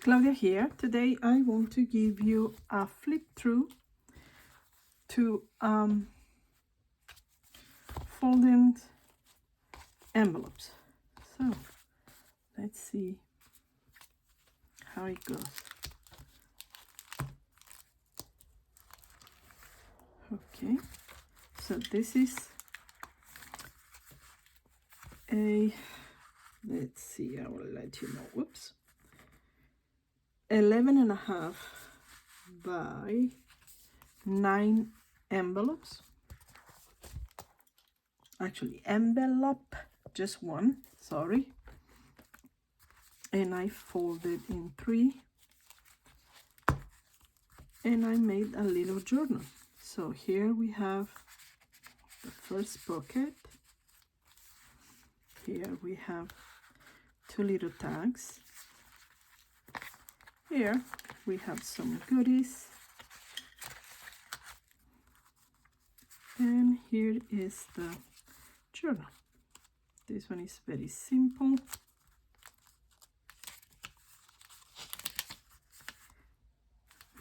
Claudia here. Today I want to give you a flip through to folded envelopes. So let's see how it goes. Okay, so this is a, let's see, I will let you know, whoops, 11.5 by 9 envelopes. Actually, envelope, just one, sorry. And I folded in 3. And I made a little journal. So here we have the first pocket. Here we have 2 little tags. Here we have some goodies. And here is the journal. This one is very simple.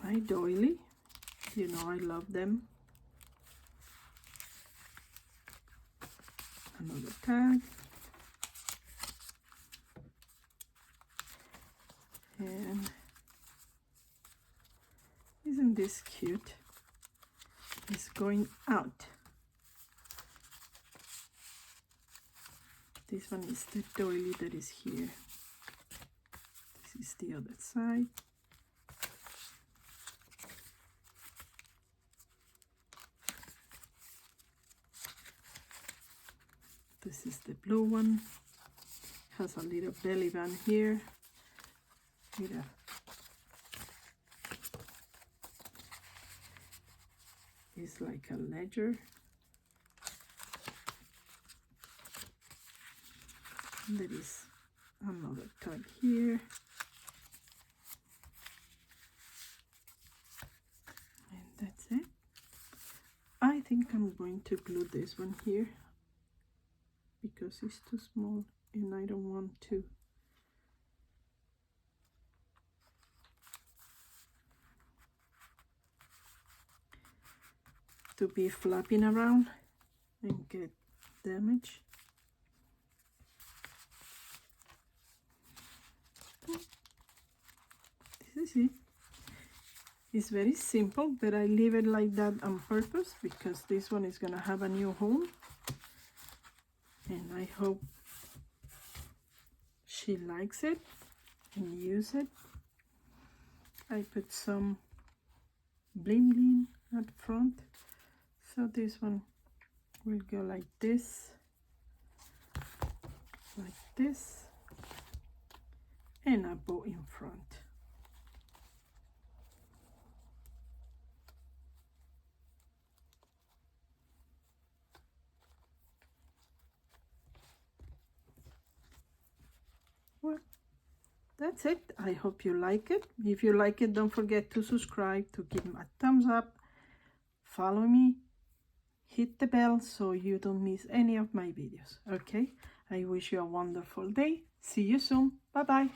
My doily, you know I love them. Another tag. And isn't this cute? It's going out. This one is the doily that is here. This is the other side. This is the blue one. Has a little belly band here. Mira. It's like a ledger. There is another tag here. And that's it. I think I'm going to glue this one here because it's too small and I don't want to be flapping around and get damaged. This is it. It's very simple, but I leave it like that on purpose because this one is gonna have a new home. And I hope she likes it and use it. I put some bling bling at the front. So this one will go like this, and a bow in front. Well, that's it. I hope you like it. If you like it, don't forget to subscribe, to give me a thumbs up, follow me, hit the bell so you don't miss any of my videos. Okay, I wish you a wonderful day. See you soon. Bye bye.